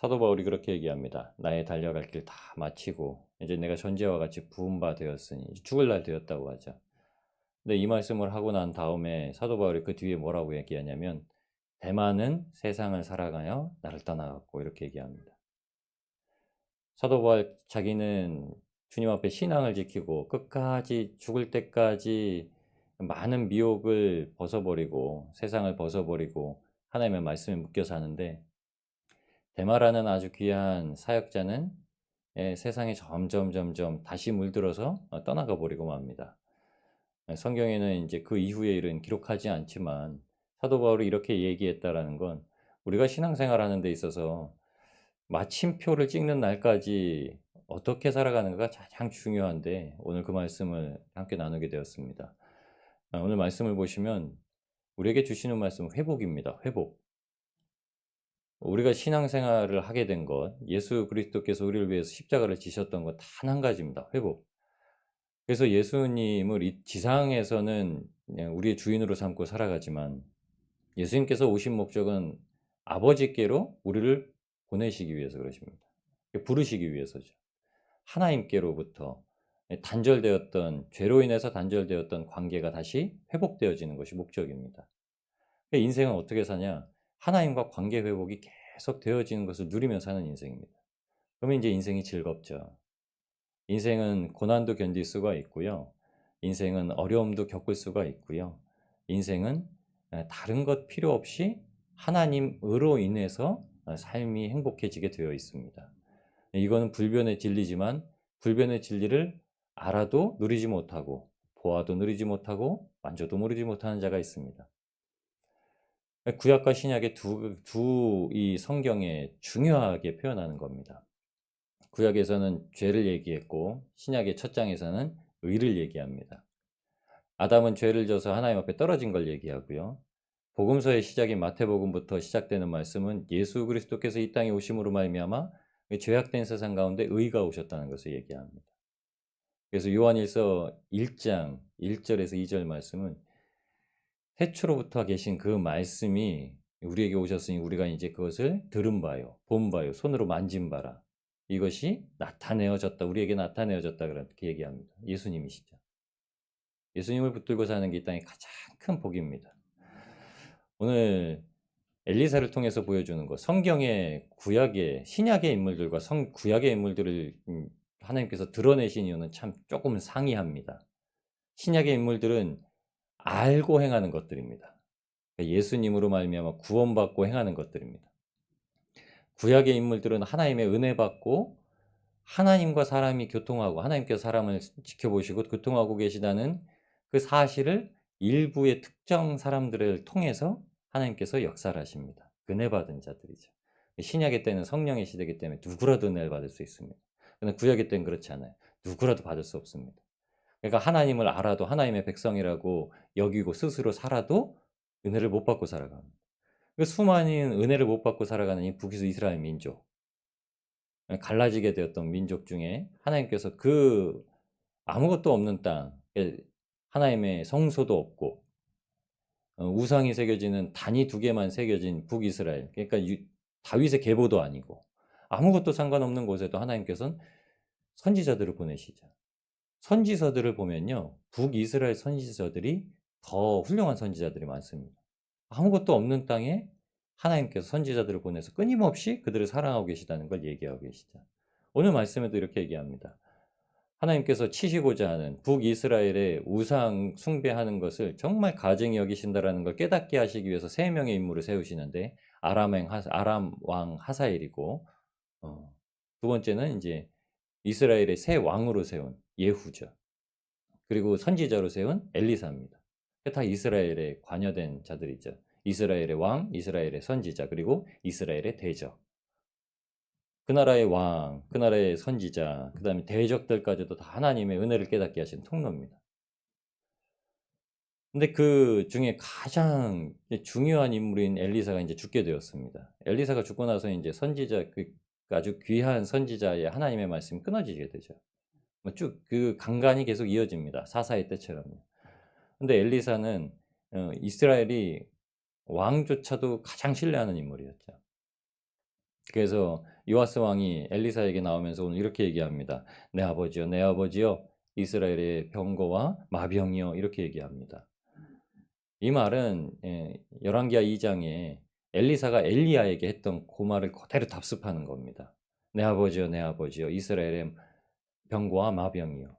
사도 바울이 그렇게 얘기합니다. 나의 달려갈 길 다 마치고 이제 내가 전제와 같이 부은 바 되었으니 이제 죽을 날 되었다고 하죠. 근데 이 말씀을 하고 난 다음에 사도 바울이 그 뒤에 뭐라고 얘기하냐면 대만은 세상을 살아가며 나를 떠나갔고 이렇게 얘기합니다. 사도 바울 자기는 주님 앞에 신앙을 지키고 끝까지 죽을 때까지 많은 미혹을 벗어버리고 세상을 벗어버리고 하나님의 말씀에 묶여 사는데 데마라는 아주 귀한 사역자는 세상에 점점 다시 물들어서 떠나가 버리고 맙니다. 성경에는 이제 그 이후의 일은 기록하지 않지만 사도 바울이 이렇게 얘기했다라는 건 우리가 신앙생활하는 데 있어서 마침표를 찍는 날까지 어떻게 살아가는가가 가장 중요한데 오늘 그 말씀을 함께 나누게 되었습니다. 오늘 말씀을 보시면 우리에게 주시는 말씀은 회복입니다. 회복. 우리가 신앙생활을 하게 된 것, 예수 그리스도께서 우리를 위해서 십자가를 지셨던 것 단 한 가지입니다. 회복. 그래서 예수님을 이 지상에서는 그냥 우리의 주인으로 삼고 살아가지만 예수님께서 오신 목적은 아버지께로 우리를 보내시기 위해서 그러십니다. 부르시기 위해서죠. 하나님께로부터 단절되었던 죄로 인해서 단절되었던 관계가 다시 회복되어지는 것이 목적입니다. 인생은 어떻게 사냐? 하나님과 관계 회복이 계속 되어지는 것을 누리며 사는 인생입니다. 그러면 이제 인생이 즐겁죠. 인생은 고난도 견딜 수가 있고요. 인생은 어려움도 겪을 수가 있고요. 인생은 다른 것 필요 없이 하나님으로 인해서 삶이 행복해지게 되어 있습니다. 이거는 불변의 진리지만 불변의 진리를 알아도 누리지 못하고 보아도 누리지 못하고 만져도 누리지 못하는 자가 있습니다. 구약과 신약의 두 이 성경에 중요하게 표현하는 겁니다. 구약에서는 죄를 얘기했고 신약의 첫 장에서는 의를 얘기합니다. 아담은 죄를 져서 하나님 앞에 떨어진 걸 얘기하고요. 복음서의 시작인 마태복음부터 시작되는 말씀은 예수 그리스도께서 이 땅에 오심으로 말미암아 죄악된 세상 가운데 의가 오셨다는 것을 얘기합니다. 그래서 요한일서 1장 1절에서 2절 말씀은 태초로부터 계신 그 말씀이 우리에게 오셨으니 우리가 이제 그것을 들은 바요, 본 바요, 손으로 만진 바라. 이것이 나타내어졌다. 우리에게 나타내어졌다. 그렇게 얘기합니다. 예수님이시죠. 예수님을 붙들고 사는 게 이 땅의 가장 큰 복입니다. 오늘 엘리사를 통해서 보여주는 것, 성경의 구약의 신약의 인물들과 구약의 인물들을 하나님께서 드러내신 이유는 참 조금 상이합니다. 신약의 인물들은 알고 행하는 것들입니다. 예수님으로 말미암아 구원받고 행하는 것들입니다. 구약의 인물들은 하나님의 은혜 받고 하나님과 사람이 교통하고 하나님께서 사람을 지켜보시고 교통하고 계시다는 그 사실을 일부의 특정 사람들을 통해서 하나님께서 역사를 하십니다. 은혜 받은 자들이죠. 신약의 때는 성령의 시대이기 때문에 누구라도 은혜를 받을 수 있습니다. 그런데 구약의 때는 그렇지 않아요. 누구라도 받을 수 없습니다. 그러니까 하나님을 알아도 하나님의 백성이라고 여기고 스스로 살아도 은혜를 못 받고 살아갑니다. 그 수많은 은혜를 못 받고 살아가는 이 북이스 이스라엘 민족, 갈라지게 되었던 민족 중에 하나님께서 그 아무것도 없는 땅, 하나님의 성소도 없고 우상이 새겨지는 단이 두 개만 새겨진 북이스라엘, 그러니까 다윗의 계보도 아니고 아무것도 상관없는 곳에도 하나님께서는 선지자들을 보내시죠. 선지서들을 보면요, 북이스라엘 선지자들이 더 훌륭한 선지자들이 많습니다. 아무것도 없는 땅에 하나님께서 선지자들을 보내서 끊임없이 그들을 사랑하고 계시다는 걸 얘기하고 계시죠. 오늘 말씀에도 이렇게 얘기합니다. 하나님께서 치시고자 하는 북이스라엘의 우상 숭배하는 것을 정말 가증히 여기신다라는 걸 깨닫게 하시기 위해서 세 명의 인물을 세우시는데 아람 왕 하사엘이고 두 번째는 이제 이스라엘의 새 왕으로 세운 예후죠. 그리고 선지자로 세운 엘리사입니다. 다 이스라엘에 관여된 자들이죠. 이스라엘의 왕, 이스라엘의 선지자, 그리고 이스라엘의 대적. 그 나라의 왕, 그 나라의 선지자, 그 다음에 대적들까지도 다 하나님의 은혜를 깨닫게 하신 통로입니다. 근데 그 중에 가장 중요한 인물인 엘리사가 이제 죽게 되었습니다. 엘리사가 죽고 나서 이제 선지자, 그 아주 귀한 선지자의 하나님의 말씀이 끊어지게 되죠. 쭉 그 강간이 계속 이어집니다. 사사의 때처럼요. 근데 엘리사는 이스라엘이 왕조차도 가장 신뢰하는 인물이었죠. 그래서 요아스 왕이 엘리사에게 나오면서 오늘 이렇게 얘기합니다. 내 아버지여, 내 아버지여, 이스라엘의 병거와 마병이여, 이렇게 얘기합니다. 이 말은 열왕기하 2장에 엘리사가 엘리야에게 했던 그 말을 그대로 답습하는 겁니다. 내 아버지여, 내 아버지여, 이스라엘의 병거와 마병이여.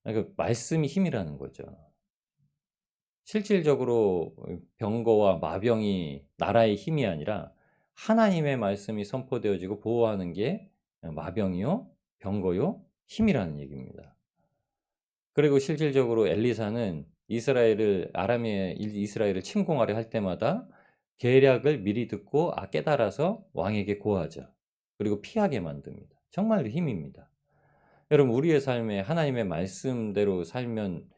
그러니까 말씀이 힘이라는 거죠. 실질적으로 병거와 마병이 나라의 힘이 아니라 하나님의 말씀이 선포되어지고 보호하는 게 마병이요, 병거요, 힘이라는 얘기입니다. 그리고 실질적으로 엘리사는 이스라엘을 침공하려 할 때마다 계략을 미리 듣고 깨달아서 왕에게 고하죠. 그리고 피하게 만듭니다. 정말로 힘입니다. 여러분, 우리의 삶에 하나님의 말씀대로 살면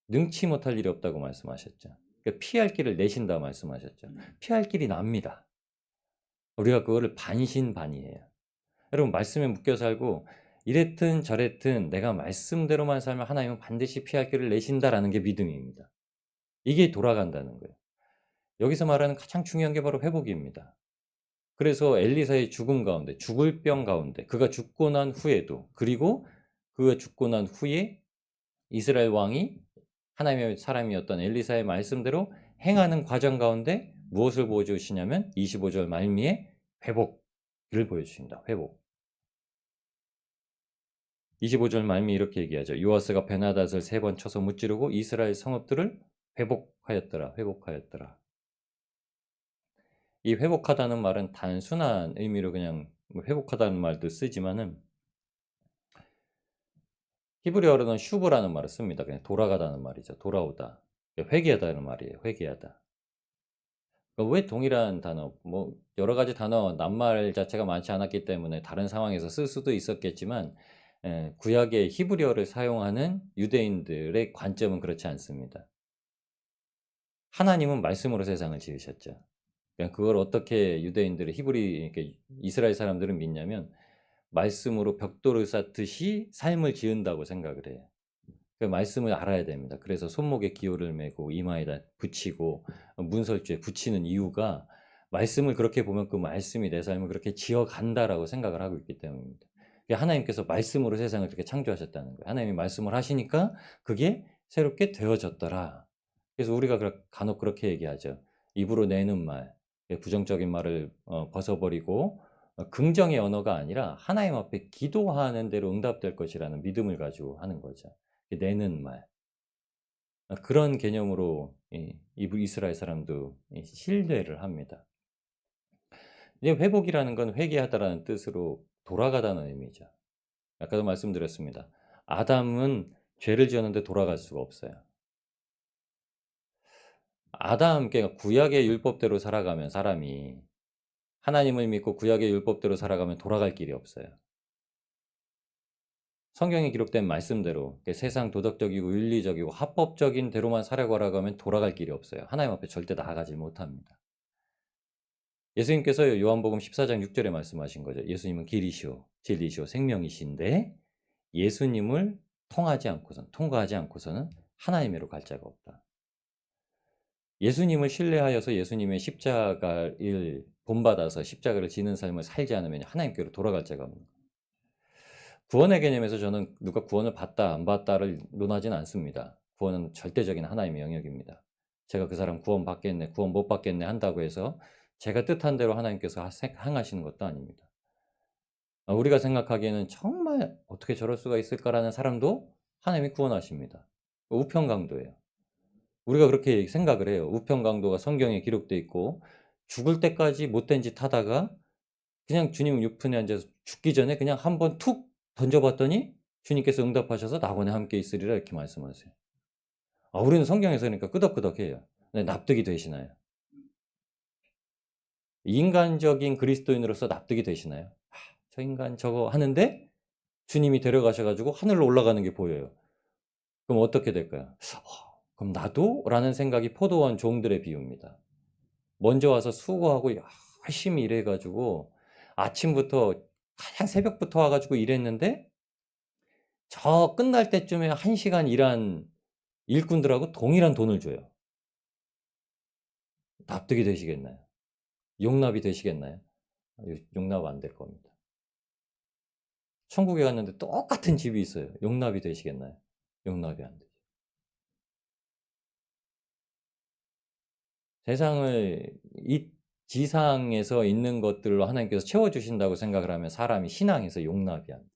능치 못할 일이 없다고 말씀하셨죠. 그러니까 피할 길을 내신다 말씀하셨죠. 피할 길이 납니다. 우리가 그거를 반신반의해요. 여러분, 말씀에 묶여 살고 이랬든 저랬든 내가 말씀대로만 살면 하나님은 반드시 피할 길을 내신다라는 게 믿음입니다. 이게 돌아간다는 거예요. 여기서 말하는 가장 중요한 게 바로 회복입니다. 그래서 엘리사의 죽음 가운데, 죽을 병 가운데, 그가 죽고 난 후에도, 그리고 그가 죽고 난 후에 이스라엘 왕이 하나님의 사람이었던 엘리사의 말씀대로 행하는 과정 가운데 무엇을 보여주시냐면 25절 말미에 회복을 보여주십니다. 회복. 25절 말미 이렇게 얘기하죠. 요아스가 베나닷을 3번 쳐서 무찌르고 이스라엘 성읍들을 회복하였더라. 회복하였더라. 이 회복하다는 말은 단순한 의미로 그냥 회복하다는 말도 쓰지만은 히브리어로는 슈브라는 말을 씁니다. 그냥 돌아가다는 말이죠. 돌아오다. 회개하다는 말이에요. 회개하다. 왜 동일한 단어, 여러 가지 단어, 낱말 자체가 많지 않았기 때문에 다른 상황에서 쓸 수도 있었겠지만 구약의 히브리어를 사용하는 유대인들의 관점은 그렇지 않습니다. 하나님은 말씀으로 세상을 지으셨죠. 그걸 어떻게 유대인들의 이스라엘 사람들은 믿냐면 말씀으로 벽돌을 쌓듯이 삶을 지은다고 생각을 해요. 그 말씀을 알아야 됩니다. 그래서 손목에 기호를 메고 이마에다 붙이고 문설주에 붙이는 이유가 말씀을 그렇게 보면 그 말씀이 내 삶을 그렇게 지어간다라고 생각을 하고 있기 때문입니다. 하나님께서 말씀으로 세상을 그렇게 창조하셨다는 거예요. 하나님이 말씀을 하시니까 그게 새롭게 되어졌더라. 그래서 우리가 간혹 그렇게 얘기하죠. 입으로 내는 말, 부정적인 말을 벗어버리고 긍정의 언어가 아니라 하나님 앞에 기도하는 대로 응답될 것이라는 믿음을 가지고 하는 거죠. 내는 말. 그런 개념으로 이스라엘 사람도 신뢰를 합니다. 회복이라는 건 회개하다라는 뜻으로 돌아가다는 의미죠. 아까도 말씀드렸습니다. 아담은 죄를 지었는데 돌아갈 수가 없어요. 그러니까 구약의 율법대로 살아가면 사람이 하나님을 믿고 구약의 율법대로 살아가면 돌아갈 길이 없어요. 성경에 기록된 말씀대로 세상 도덕적이고 윤리적이고 합법적인 대로만 살아가라고 하면 돌아갈 길이 없어요. 하나님 앞에 절대 나아가지 못합니다. 예수님께서 요한복음 14장 6절에 말씀하신 거죠. 예수님은 길이시오, 진리시오, 생명이신데 예수님을 통과하지 않고서는 하나님으로 갈 자가 없다. 예수님을 신뢰하여서 예수님의 십자가를 본받아서 십자가를 지는 삶을 살지 않으면 하나님께로 돌아갈 자가 없는 거예요. 구원의 개념에서 저는 누가 구원을 받다 안 받다를 논하지는 않습니다. 구원은 절대적인 하나님의 영역입니다. 제가 그 사람 구원 받겠네, 구원 못 받겠네 한다고 해서 제가 뜻한 대로 하나님께서 행하시는 것도 아닙니다. 우리가 생각하기에는 정말 어떻게 저럴 수가 있을까라는 사람도 하나님이 구원하십니다. 우편강도예요. 우리가 그렇게 생각을 해요. 우편강도가 성경에 기록되어 있고 죽을 때까지 못된 짓 하다가 그냥 주님 육편에 앉아서 죽기 전에 그냥 한번 툭 던져봤더니 주님께서 응답하셔서 낙원에 함께 있으리라 이렇게 말씀하세요. 우리는 성경에서 그러니까 끄덕끄덕해요. 네, 납득이 되시나요? 인간적인 그리스도인으로서 납득이 되시나요? 저 인간 저거 하는데 주님이 데려가셔가지고 하늘로 올라가는 게 보여요. 그럼 어떻게 될까요? 그럼 나도? 라는 생각이 포도원 종들의 비유입니다. 먼저 와서 수고하고 열심히 일해가지고 아침부터 가장 새벽부터 와가지고 일했는데 저 끝날 때쯤에 1시간 일한 일꾼들하고 동일한 돈을 줘요. 납득이 되시겠나요? 용납이 되시겠나요? 용납 안 될 겁니다. 천국에 갔는데 똑같은 집이 있어요. 용납이 되시겠나요? 용납이 안 되죠. 세상을 이 지상에서 있는 것들로 하나님께서 채워주신다고 생각을 하면 사람이 신앙에서 용납이 안 돼요.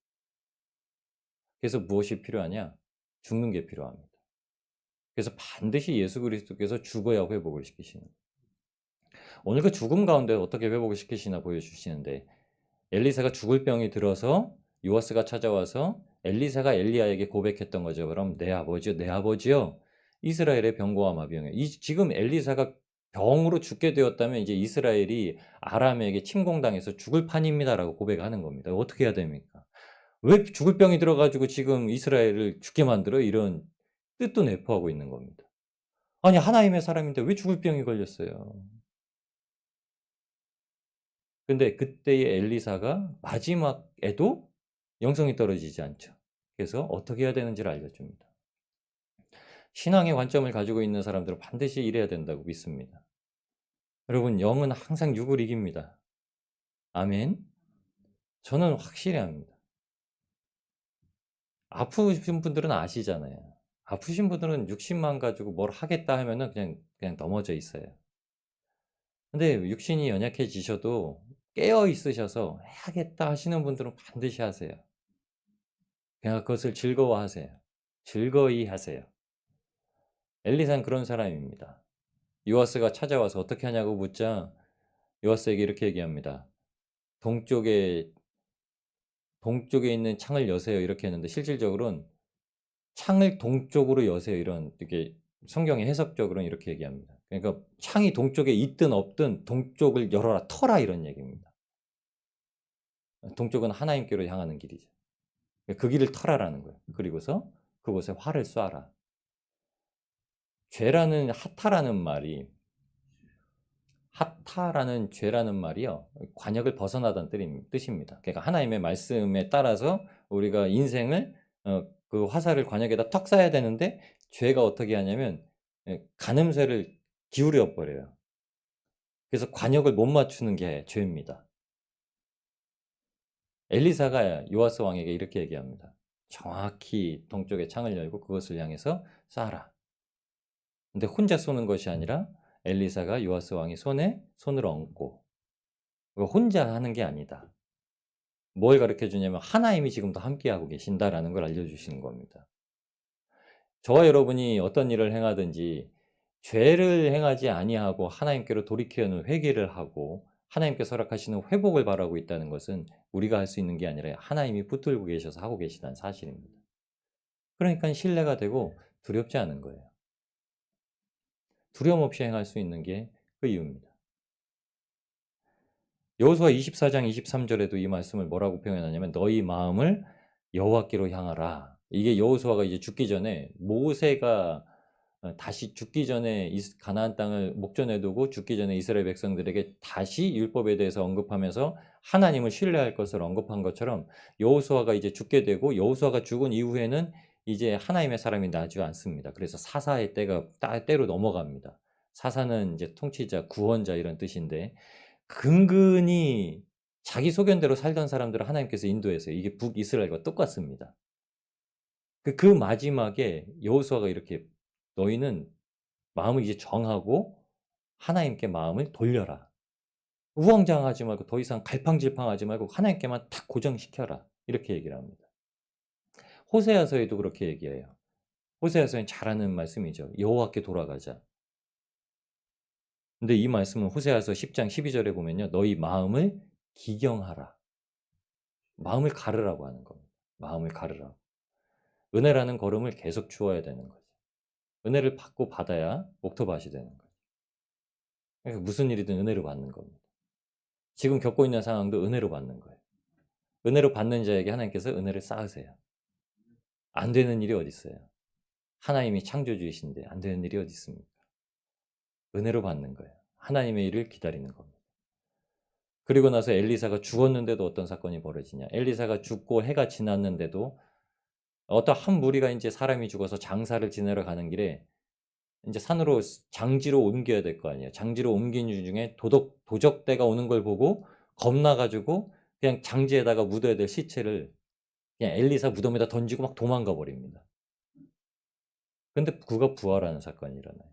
그래서 무엇이 필요하냐? 죽는 게 필요합니다. 그래서 반드시 예수 그리스도께서 죽어야 회복을 시키시는 거예요. 오늘 그 죽음 가운데 어떻게 회복을 시키시나 보여주시는데, 엘리사가 죽을 병이 들어서 요아스가 찾아와서 엘리사가 엘리야에게 고백했던 거죠. 그럼 내 아버지요, 내 아버지요, 이스라엘의 병고와 마병이요. 지금 엘리사가 병으로 죽게 되었다면 이제 이스라엘이 아람에게 침공당해서 죽을 판입니다라고 고백하는 겁니다. 어떻게 해야 됩니까? 왜 죽을 병이 들어가지고 지금 이스라엘을 죽게 만들어? 이런 뜻도 내포하고 있는 겁니다. 아니, 하나님의 사람인데 왜 죽을 병이 걸렸어요? 근데 그때의 엘리사가 마지막에도 영성이 떨어지지 않죠. 그래서 어떻게 해야 되는지를 알려줍니다. 신앙의 관점을 가지고 있는 사람들은 반드시 이래야 된다고 믿습니다. 여러분, 영은 항상 육을 이깁니다. 아멘. 저는 확실히 합니다. 아프신 분들은 아시잖아요. 아프신 분들은 육신만 가지고 뭘 하겠다 하면은 그냥 넘어져 있어요. 근데 육신이 연약해지셔도 깨어 있으셔서 해야겠다 하시는 분들은 반드시 하세요. 그냥 그것을 즐거워하세요. 즐거이 하세요. 엘리사는 그런 사람입니다. 요아스가 찾아와서 어떻게 하냐고 묻자 요아스에게 이렇게 얘기합니다. 동쪽에 있는 창을 여세요. 이렇게 했는데 실질적으로는 창을 동쪽으로 여세요. 이런 이게 성경의 해석적으로는 이렇게 얘기합니다. 그러니까 창이 동쪽에 있든 없든 동쪽을 열어라, 터라 이런 얘기입니다. 동쪽은 하나님께로 향하는 길이죠. 그 길을 터라라는 거예요. 그리고서 그곳에 활을 쏴라. 죄라는 하타라는 말이 하타라는 죄라는 말이요, 관역을 벗어나다는 뜻입니다. 그러니까 하나님의 말씀에 따라서 우리가 인생을 그 화살을 관역에다 턱 쏴야 되는데 죄가 어떻게 하냐면 가늠쇠를 기울여 버려요. 그래서 관역을 못 맞추는 게 죄입니다. 엘리사가 요아스 왕에게 이렇게 얘기합니다. 정확히 동쪽에 창을 열고 그것을 향해서 쏴라. 근데 혼자 쏘는 것이 아니라 엘리사가 요아스 왕의 손에 손을 얹고, 혼자 하는 게 아니다. 뭘 가르쳐 주냐면 하나님이 지금도 함께하고 계신다라는 걸 알려주시는 겁니다. 저와 여러분이 어떤 일을 행하든지 죄를 행하지 아니하고 하나님께로 돌이켜는 회개를 하고 하나님께서 허락하시는 회복을 바라고 있다는 것은 우리가 할 수 있는 게 아니라 하나님이 붙들고 계셔서 하고 계시다는 사실입니다. 그러니까 신뢰가 되고 두렵지 않은 거예요. 두려움 없이 행할 수 있는 게 그 이유입니다. 여호수아 24장 23절에도 이 말씀을 뭐라고 표현하냐면 너희 마음을 여호와께로 향하라. 이게 여호수아가 이제 죽기 전에, 모세가 다시 죽기 전에 가나안 땅을 목전에 두고 죽기 전에 이스라엘 백성들에게 다시 율법에 대해서 언급하면서 하나님을 신뢰할 것을 언급한 것처럼 여호수아가 이제 죽게 되고, 여호수아가 죽은 이후에는 이제 하나님의 사람이 나지 않습니다. 그래서 사사의 때로 넘어갑니다. 사사는 이제 통치자, 구원자 이런 뜻인데, 근근히 자기 소견대로 살던 사람들을 하나님께서 인도했어요. 이게 북이스라엘과 똑같습니다. 그 마지막에 여호수아가 이렇게 너희는 마음을 이제 정하고 하나님께 마음을 돌려라. 우왕좌왕하지 말고 더 이상 갈팡질팡하지 말고 하나님께만 딱 고정시켜라. 이렇게 얘기를 합니다. 호세아서에도 그렇게 얘기해요. 호세아서는 잘하는 말씀이죠. 여호와께 돌아가자. 근데 이 말씀은 호세아서 10장 12절에 보면요, 너희 마음을 기경하라. 마음을 가르라고 하는 겁니다. 마음을 가르라고. 은혜라는 걸음을 계속 주어야 되는 거죠. 은혜를 받고 받아야 옥토밭이 되는 거죠. 그러니까 무슨 일이든 은혜로 받는 겁니다. 지금 겪고 있는 상황도 은혜로 받는 거예요. 은혜로 받는 자에게 하나님께서 은혜를 쌓으세요. 안 되는 일이 어디 있어요? 하나님이 창조주이신데 안 되는 일이 어디 있습니까? 은혜로 받는 거예요. 하나님의 일을 기다리는 겁니다. 그리고 나서 엘리사가 죽었는데도 어떤 사건이 벌어지냐? 엘리사가 죽고 해가 지났는데도 어떤 한 무리가 이제 사람이 죽어서 장사를 지내러 가는 길에 이제 산으로 장지로 옮겨야 될 거 아니에요. 장지로 옮긴 중에 도적대가 오는 걸 보고 겁나가지고 그냥 장지에다가 묻어야 될 시체를 그냥 엘리사 무덤에다 던지고 막 도망가 버립니다. 근데 그가 부활하는 사건이 일어나요.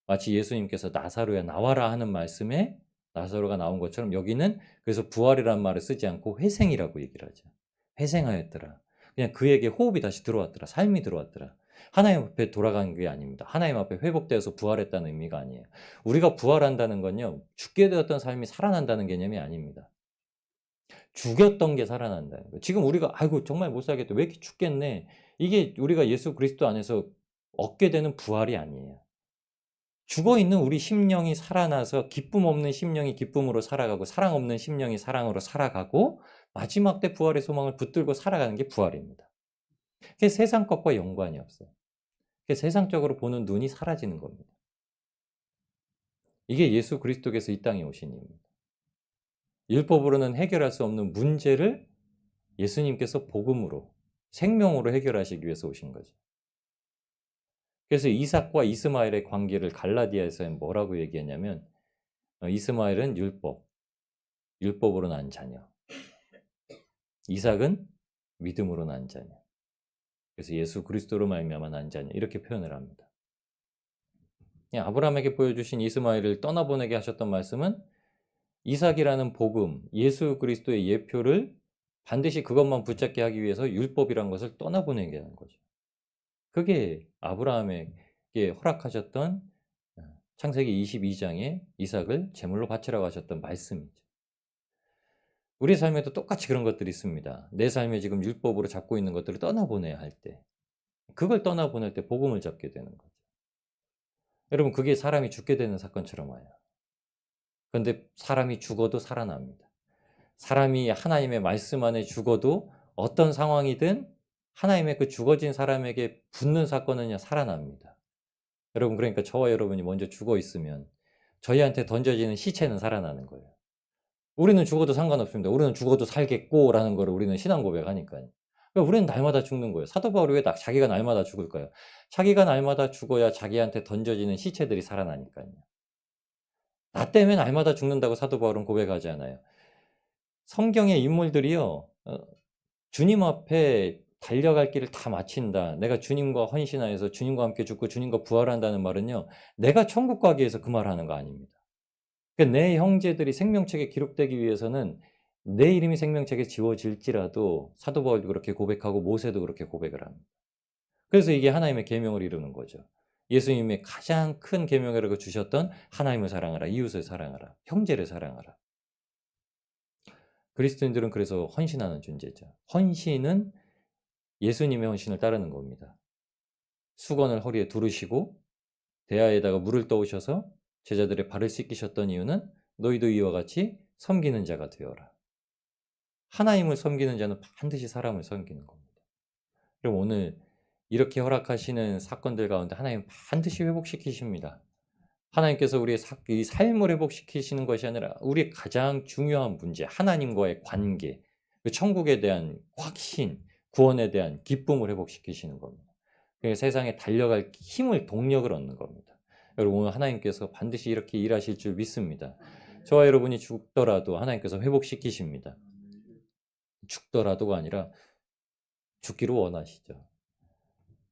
마치 예수님께서 나사로야 나와라 하는 말씀에 나사로가 나온 것처럼 여기는 그래서 부활이라는 말을 쓰지 않고 회생이라고 얘기를 하죠. 회생하였더라. 그냥 그에게 호흡이 다시 들어왔더라. 삶이 들어왔더라. 하나님 앞에 돌아간 게 아닙니다. 하나님 앞에 회복되어서 부활했다는 의미가 아니에요. 우리가 부활한다는 건요, 죽게 되었던 삶이 살아난다는 개념이 아닙니다. 죽였던 게 살아난다는 거예요. 지금 우리가 아이고 정말 못 살겠다. 왜 이렇게 죽겠네. 이게 우리가 예수 그리스도 안에서 얻게 되는 부활이 아니에요. 죽어 있는 우리 심령이 살아나서 기쁨 없는 심령이 기쁨으로 살아가고 사랑 없는 심령이 사랑으로 살아가고 마지막 때 부활의 소망을 붙들고 살아가는 게 부활입니다. 그게 세상 것과 연관이 없어요. 그게 세상적으로 보는 눈이 사라지는 겁니다. 이게 예수 그리스도께서 이 땅에 오신 이유입니다. 율법으로는 해결할 수 없는 문제를 예수님께서 복음으로 생명으로 해결하시기 위해서 오신 거죠. 그래서 이삭과 이스마엘의 관계를 갈라디아에서는 뭐라고 얘기했냐면 이스마엘은 율법으로 난 자녀. 이삭은 믿음으로 난 자녀. 그래서 예수 그리스도로 말미암아 난 자녀 이렇게 표현을 합니다. 아브라함에게 보여주신 이스마엘을 떠나보내게 하셨던 말씀은 이삭이라는 복음, 예수 그리스도의 예표를 반드시 그것만 붙잡게 하기 위해서 율법이란 것을 떠나보내게 하는 거죠. 그게 아브라함에게 허락하셨던 창세기 22장에 이삭을 제물로 바치라고 하셨던 말씀이죠. 우리 삶에도 똑같이 그런 것들이 있습니다. 내 삶에 지금 율법으로 잡고 있는 것들을 떠나보내야 할 때, 그걸 떠나보낼 때 복음을 잡게 되는 거죠. 여러분, 그게 사람이 죽게 되는 사건처럼 와요. 그런데 사람이 죽어도 살아납니다. 사람이 하나님의 말씀 안에 죽어도 어떤 상황이든 하나님의 그 죽어진 사람에게 붙는 사건은요, 살아납니다. 여러분, 그러니까 저와 여러분이 먼저 죽어 있으면 저희한테 던져지는 시체는 살아나는 거예요. 우리는 죽어도 상관없습니다. 우리는 죽어도 살겠고라는 거를 우리는 신앙 고백하니까요. 그러니까 우리는 날마다 죽는 거예요. 사도 바울이 왜 자기가 날마다 죽을까요? 자기가 날마다 죽어야 자기한테 던져지는 시체들이 살아나니까요. 나 때문에 날마다 죽는다고 사도 바울은 고백하지 않아요. 성경의 인물들이요, 주님 앞에 달려갈 길을 다 마친다. 내가 주님과 헌신하여서 주님과 함께 죽고 주님과 부활한다는 말은요, 내가 천국 가기 위해서 그 말하는 거 아닙니다. 그러니까 내 형제들이 생명책에 기록되기 위해서는 내 이름이 생명책에 지워질지라도 사도 바울도 그렇게 고백하고 모세도 그렇게 고백을 합니다. 그래서 이게 하나님의 계명을 이루는 거죠. 예수님의 가장 큰 계명이라고 주셨던 하나님을 사랑하라, 이웃을 사랑하라, 형제를 사랑하라. 그리스도인들은 그래서 헌신하는 존재죠. 헌신은 예수님의 헌신을 따르는 겁니다. 수건을 허리에 두르시고 대야에다가 물을 떠오셔서 제자들의 발을 씻기셨던 이유는 너희도 이와 같이 섬기는 자가 되어라. 하나님을 섬기는 자는 반드시 사람을 섬기는 겁니다. 그럼 오늘 이렇게 허락하시는 사건들 가운데 하나님 반드시 회복시키십니다. 하나님께서 우리의 이 삶을 회복시키시는 것이 아니라 우리의 가장 중요한 문제, 하나님과의 관계, 그 천국에 대한 확신, 구원에 대한 기쁨을 회복시키시는 겁니다. 그래서 세상에 달려갈 힘을, 동력을 얻는 겁니다. 여러분, 오늘 하나님께서 반드시 이렇게 일하실 줄 믿습니다. 저와 여러분이 죽더라도 하나님께서 회복시키십니다. 죽더라도가 아니라 죽기를 원하시죠.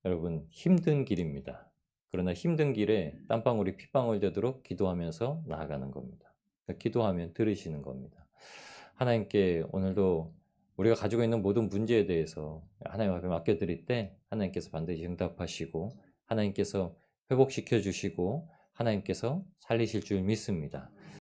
여러분, 힘든 길입니다. 그러나 힘든 길에 땀방울이 핏방울 되도록 기도하면서 나아가는 겁니다. 기도하면 들으시는 겁니다. 하나님께 오늘도 우리가 가지고 있는 모든 문제에 대해서 하나님 앞에 맡겨드릴 때 하나님께서 반드시 응답하시고 하나님께서 회복시켜 주시고 하나님께서 살리실 줄 믿습니다.